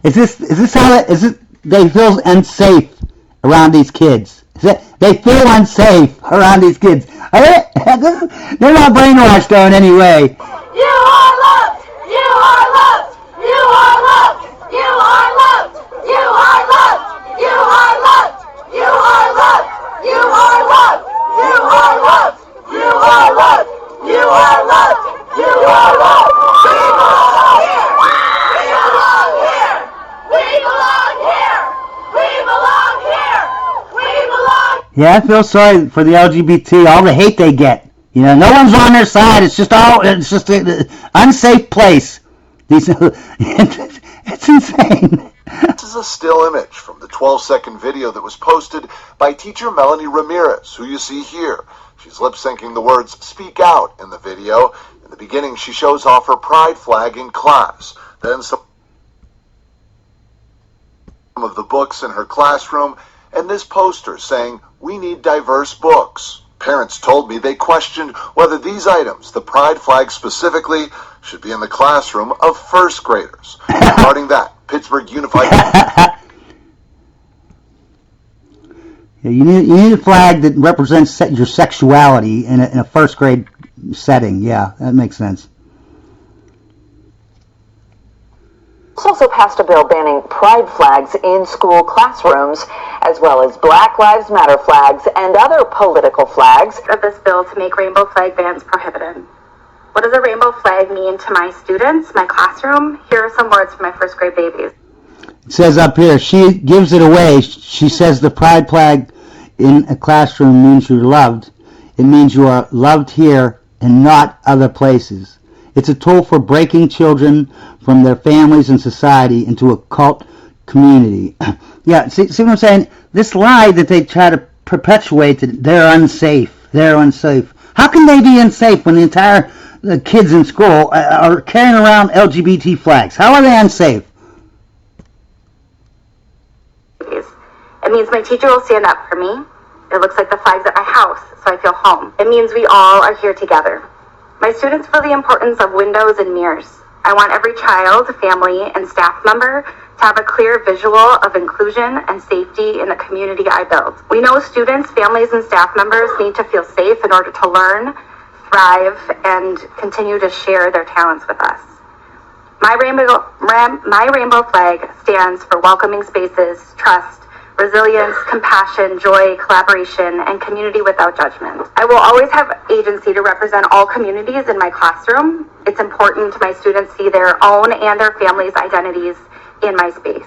Is this how they feel unsafe around these kids? They feel unsafe around these kids. They're not brainwashed though in any way. You are loved! You are loved! You are loved! You are loved! You are loved! You are loved! You are loved! You are loved! You are loved! You are loved! You are loved! You are loved! We belong here! We belong here! We belong here! We belong! Yeah, I feel sorry for the LGBT, all the hate they get. You know, no one's on their side. It's just an unsafe place. It's insane. This is a still image from the 12-second video that was posted by teacher Melanie Ramirez, who you see here. She's lip-syncing the words "speak out" in the video. In the beginning, she shows off her pride flag in class. Then some of the books in her classroom, and this poster saying, "We need diverse books." Parents told me they questioned whether these items, the pride flag specifically, should be in the classroom of first graders. Regarding that, Pittsburgh Unified... Yeah, you need a flag that represents your sexuality in a first grade setting. Yeah, that makes sense. Also passed a bill banning pride flags in school classrooms, as well as Black Lives Matter flags and other political flags. Of this bill to make rainbow flag bans prohibited. What does a rainbow flag mean to my students, my classroom? Here are some words for my first grade babies. It says up here, she gives it away. She says the pride flag in a classroom means you're loved. It means you are loved here and not other places. It's a tool for breaking children from their families and society into a cult community. Yeah, see what I'm saying? This lie that they try to perpetuate, that they're unsafe. They're unsafe. How can they be unsafe when the entire kids in school are carrying around LGBT flags? How are they unsafe? It means my teacher will stand up for me. It looks like the flags at my house, so I feel home. It means we all are here together. My students feel the importance of windows and mirrors. I want every child, family, and staff member to have a clear visual of inclusion and safety in the community I build. We know students, families, and staff members need to feel safe in order to learn, thrive, and continue to share their talents with us. My rainbow flag stands for welcoming spaces, trust, resilience, compassion, joy, collaboration, and community without judgment. I will always have agency to represent all communities in my classroom. It's important my students see their own and their families' identities in my space.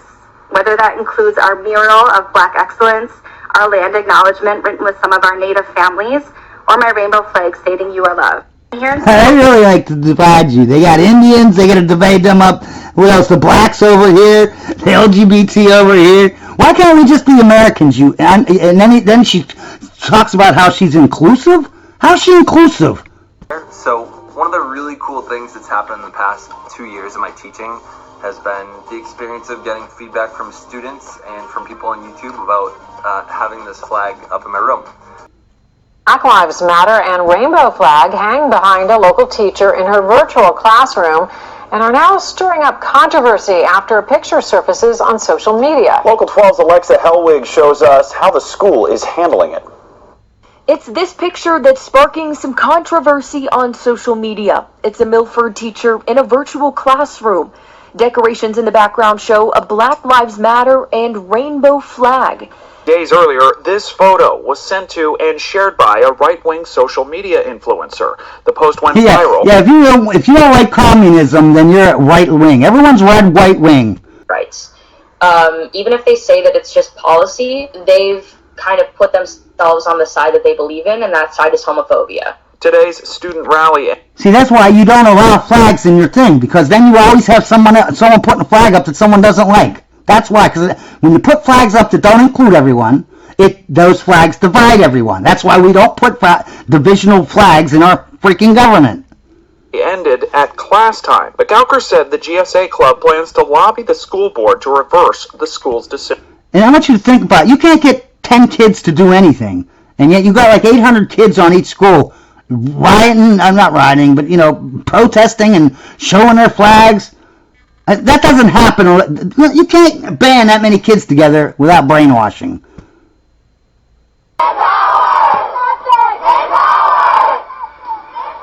Whether that includes our mural of Black excellence, our land acknowledgement written with some of our Native families, or my rainbow flag stating you are loved. They really like to divide you. They got Indians, they got to divide them up. What else? The blacks over here, the LGBT over here. Why can't we just be Americans? And then she talks about how she's inclusive. How's she inclusive? So one of the really cool things that's happened in the past 2 years of my teaching has been the experience of getting feedback from students and from people on YouTube about having this flag up in my room. Black Lives Matter and rainbow flag hang behind a local teacher in her virtual classroom and are now stirring up controversy after a picture surfaces on social media. Local 12's Alexa Hellwig shows us how the school is handling it. It's this picture that's sparking some controversy on social media. It's a Milford teacher in a virtual classroom. Decorations in the background show a Black Lives Matter and rainbow flag. Days earlier, this photo was sent to and shared by a right-wing social media influencer. The post went viral. Yeah, if you don't like communism, then you're right-wing. Everyone's right-wing. Rights. Even if they say that it's just policy, they've kind of put themselves on the side that they believe in, and that side is homophobia. Today's student rally. See, that's why you don't allow flags in your thing, because then you always have someone putting a flag up that someone doesn't like. That's why, because when you put flags up that don't include everyone, those flags divide everyone. That's why we don't put divisional flags in our freaking government. Ended at class time, but Gowker said the GSA club plans to lobby the school board to reverse the school's decision. And I want you to think about it. You can't get 10 kids to do anything, and yet you got like 800 kids on each school rioting, I'm not rioting, but, protesting and showing their flags. That doesn't happen. You can't band that many kids together without brainwashing.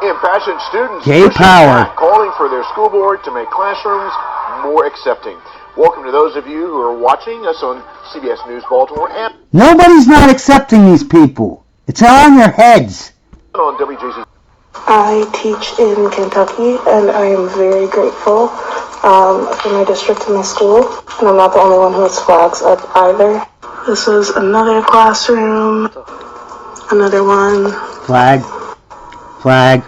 Impassioned students Gay power. calling for their school board to make classrooms more accepting. Welcome to those of you who are watching us on CBS News Baltimore and Nobody's not accepting these people. It's all in their heads. on WJZ. I teach in Kentucky, and I am very grateful for my district and my school. And I'm not the only one who has flags up either. This is another classroom. Another one. Flag. Flag.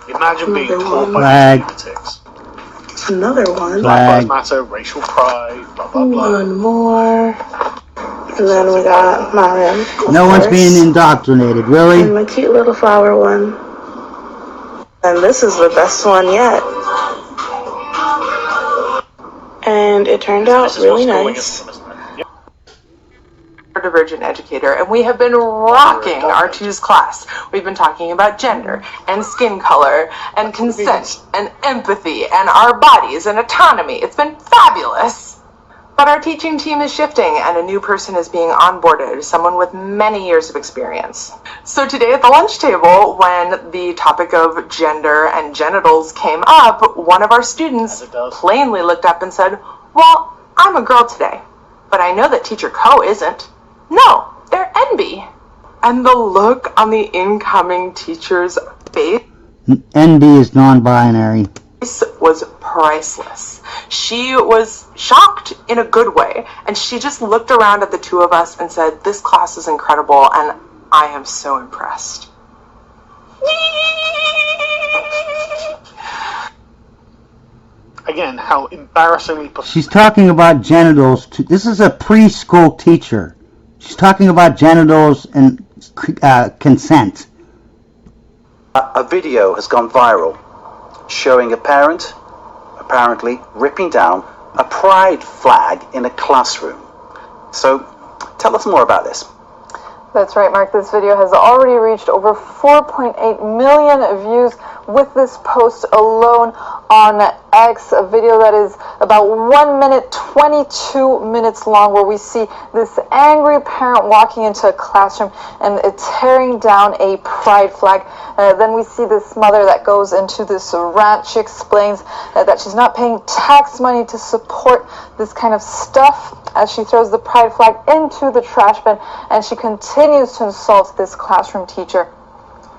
Imagine being taught by Flag. politics. Another one. Black Lives Matter, racial pride, blah blah blah. One more. And then we got my room. No one's being indoctrinated, And really? my cute little flower one. And this is the best one yet. And it turned out This is really what's going nice. on, isn't it? Yep. Divergent educator, and we have been rocking our Choose class. We've been talking about gender and skin color and consent and empathy and our bodies and autonomy. It's been fabulous. But our teaching team is shifting and a new person is being onboarded, someone with many years of experience. So today at the lunch table, when the topic of gender and genitals came up, one of our students plainly looked up and said, "Well, I'm a girl today, but I know that teacher Co isn't. No, they're NB." And the look on the incoming teacher's face NB is non-binary. was priceless. She was shocked in a good way, and she just looked around at the two of us and said, "This class is incredible, and I am so impressed." Again, how embarrassingly She's talking about genitals. This is a preschool teacher. She's talking about genitals and consent. A video has gone viral showing a parent apparently ripping down a pride flag in a classroom. So tell us more about this. That's right, Mark. This video has already reached over 4.8 million views with this post alone on X, a video that is about 1 minute, 22 minutes long, where we see this angry parent walking into a classroom and tearing down a pride flag. Then we see this mother that goes into this rant. She explains that she's not paying tax money to support this kind of stuff as she throws the pride flag into the trash bin, and she continues to insult this classroom teacher.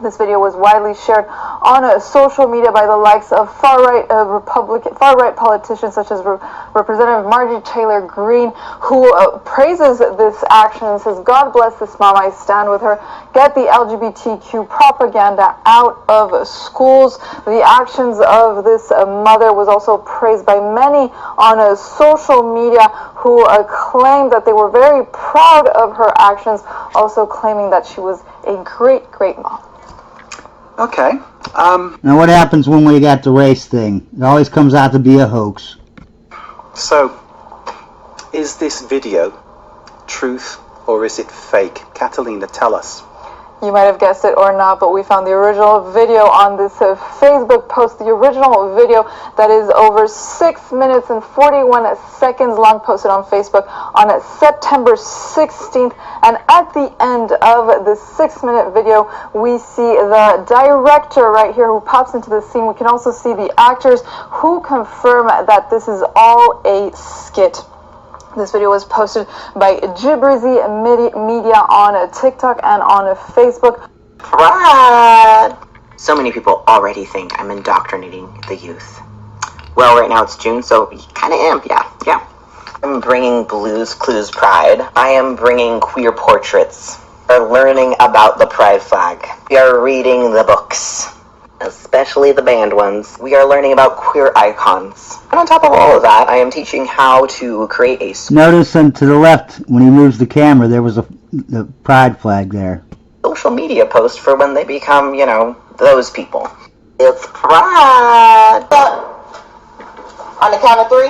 This video was widely shared on social media by the likes of far-right politicians such as Representative Marjorie Taylor Greene, who praises this action and says, "God bless this mom, I stand with her. Get the LGBTQ propaganda out of schools." The actions of this mother was also praised by many on social media, who claimed that they were very proud of her actions, also claiming that she was a great, great mom. Okay. Now what happens when we got the race thing? It always comes out to be a hoax. So, is this video truth or is it fake? Catalina, tell us. You might have guessed it or not, but we found the original video on this Facebook post, the original video that is over 6 minutes and 41 seconds long, posted on Facebook on September 16th. And at the end of the 6-minute video, we see the director right here who pops into the scene. We can also see the actors who confirm that this is all a skit. This video was posted by Gibrizi Media on TikTok and on Facebook. Pride! So many people already think I'm indoctrinating the youth. Well, right now it's June, so kind of am, yeah. I'm bringing Blues Clues Pride. I am bringing queer portraits. We're learning about the pride flag. We are reading the books, especially the banned ones. We are learning about queer icons. And on top of all of that, I am teaching how to create a Notice to the left, when he moves the camera, there was the pride flag there. social media post for when they become, those people. It's pride. On the count of 3.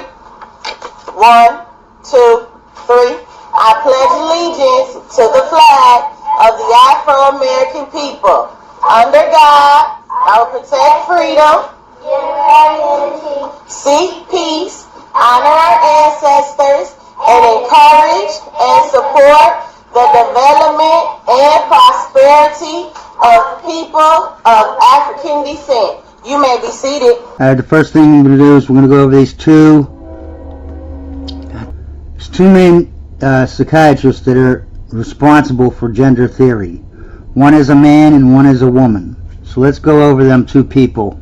1, 2, 3. I pledge allegiance to the flag of the Afro-American people. Under God, I will protect freedom, Seek peace, honor our ancestors, and encourage and support the development and prosperity of people of African descent. You may be seated. The first thing we're going to do is we're going to go over these two main psychiatrists that are responsible for gender theory. One is a man and one is a woman. So let's go over them two people.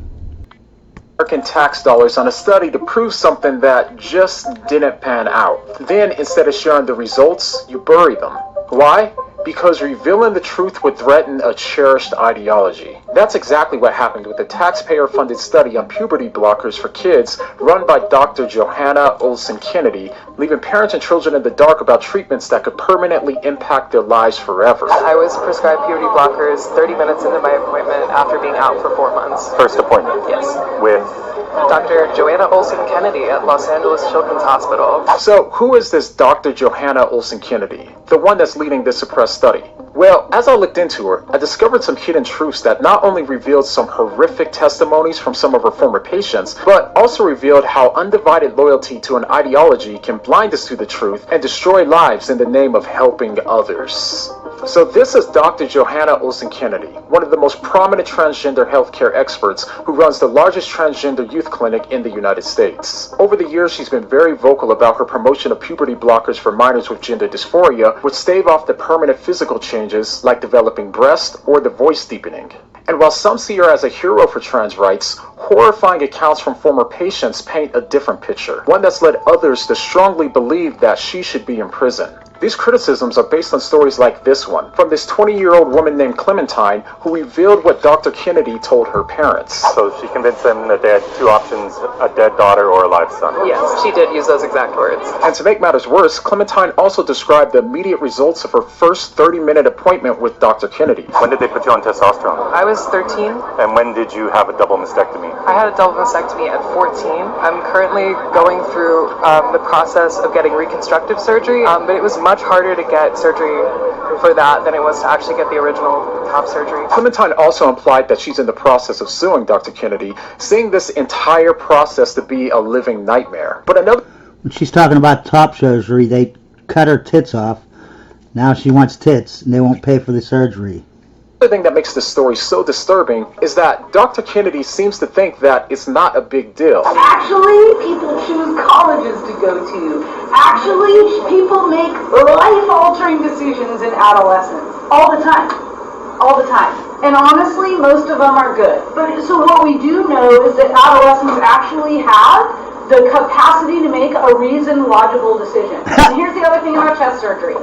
American tax dollars on a study to prove something that just didn't pan out. Then, instead of sharing the results, you bury them. Why? Because revealing the truth would threaten a cherished ideology. That's exactly what happened with the taxpayer-funded study on puberty blockers for kids run by Dr. Johanna Olsen Kennedy, leaving parents and children in the dark about treatments that could permanently impact their lives forever. I was prescribed puberty blockers 30 minutes into my appointment after being out for 4 months. First appointment? Yes. With? Dr. Johanna Olsen Kennedy at Los Angeles Children's Hospital. So, who is this Dr. Johanna Olsen Kennedy? The one that's leading this suppressed study? Well, as I looked into her, I discovered some hidden truths that not only revealed some horrific testimonies from some of her former patients, but also revealed how undivided loyalty to an ideology can blind us to the truth and destroy lives in the name of helping others. So this is Dr. Johanna Olsen Kennedy, one of the most prominent transgender healthcare experts who runs the largest transgender youth clinic in the United States. Over the years, she's been very vocal about her promotion of puberty blockers for minors with gender dysphoria, which stave off the permanent physical changes like developing breast or the voice deepening. And while some see her as a hero for trans rights, horrifying accounts from former patients paint a different picture, one that's led others to strongly believe that she should be in prison. These criticisms are based on stories like this one, from this 20-year-old woman named Clementine, who revealed what Dr. Kennedy told her parents. So she convinced them that they had two options, a dead daughter or a live son. Yes, she did use those exact words. And to make matters worse, Clementine also described the immediate results of her first 30-minute appointment with Dr. Kennedy. When did they put you on testosterone? I was 13. And when did you have a double mastectomy? I had a double mastectomy at 14. I'm currently going through the process of getting reconstructive surgery, but it was much harder to get surgery for that than it was to actually get the original top surgery. Clementine also implied that she's in the process of suing Dr. Kennedy, seeing this entire process to be a living nightmare. But another... When she's talking about top surgery, they cut her tits off. Now she wants tits, and they won't pay for the surgery. The thing that makes this story so disturbing is that Dr. Kennedy seems to think that it's not a big deal. Actually, people choose colleges to go to. Actually, people make life-altering decisions in adolescence. All the time. All the time. And honestly, most of them are good. But so what we do know is that adolescents actually have the capacity to make a reasoned, logical decision. And here's the other thing about chest surgery.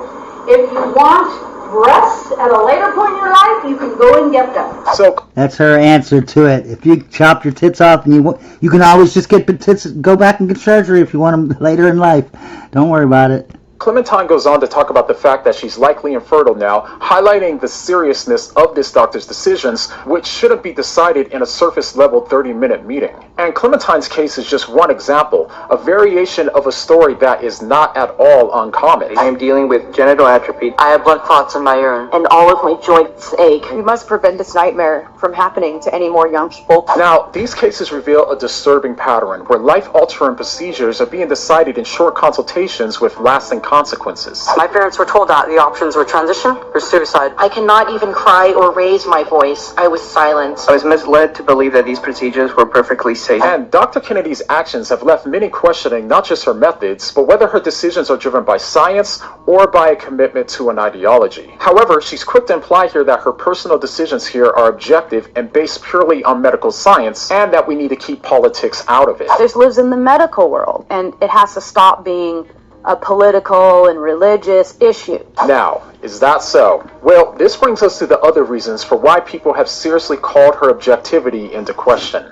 If you want breasts at a later point in your life, you can go and get them. So that's her answer to it. If you chop your tits off, and you can always just get the tits, go back and get surgery if you want them later in life. Don't worry about it. Clementine goes on to talk about the fact that she's likely infertile now, highlighting the seriousness of this doctor's decisions, which shouldn't be decided in a surface-level 30-minute meeting. And Clementine's case is just one example, a variation of a story that is not at all uncommon. I am dealing with genital atrophy. I have blood clots in my urine, and all of my joints ache. We must prevent this nightmare from happening to any more young people. Now, these cases reveal a disturbing pattern where life-altering procedures are being decided in short consultations with lasting consequences. My parents were told that the options were transition or suicide. I cannot even cry or raise my voice. I was silent. I was misled to believe that these procedures were perfectly safe. And Dr. Kennedy's actions have left many questioning not just her methods, but whether her decisions are driven by science or by a commitment to an ideology. However, she's quick to imply here that her personal decisions here are objective and based purely on medical science, and that we need to keep politics out of it. This lives in the medical world, and it has to stop being a political and religious issue. Now, is that so? Well, this brings us to the other reasons for why people have seriously called her objectivity into question.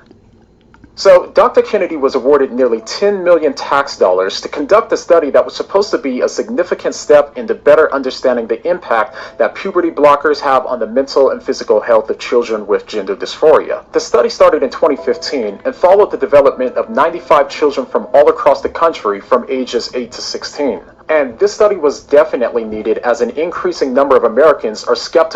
So, Dr. Kennedy was awarded nearly $10 million tax dollars to conduct a study that was supposed to be a significant step into better understanding the impact that puberty blockers have on the mental and physical health of children with gender dysphoria. The study started in 2015 and followed the development of 95 children from all across the country from ages 8 to 16. And this study was definitely needed as an increasing number of Americans are skeptical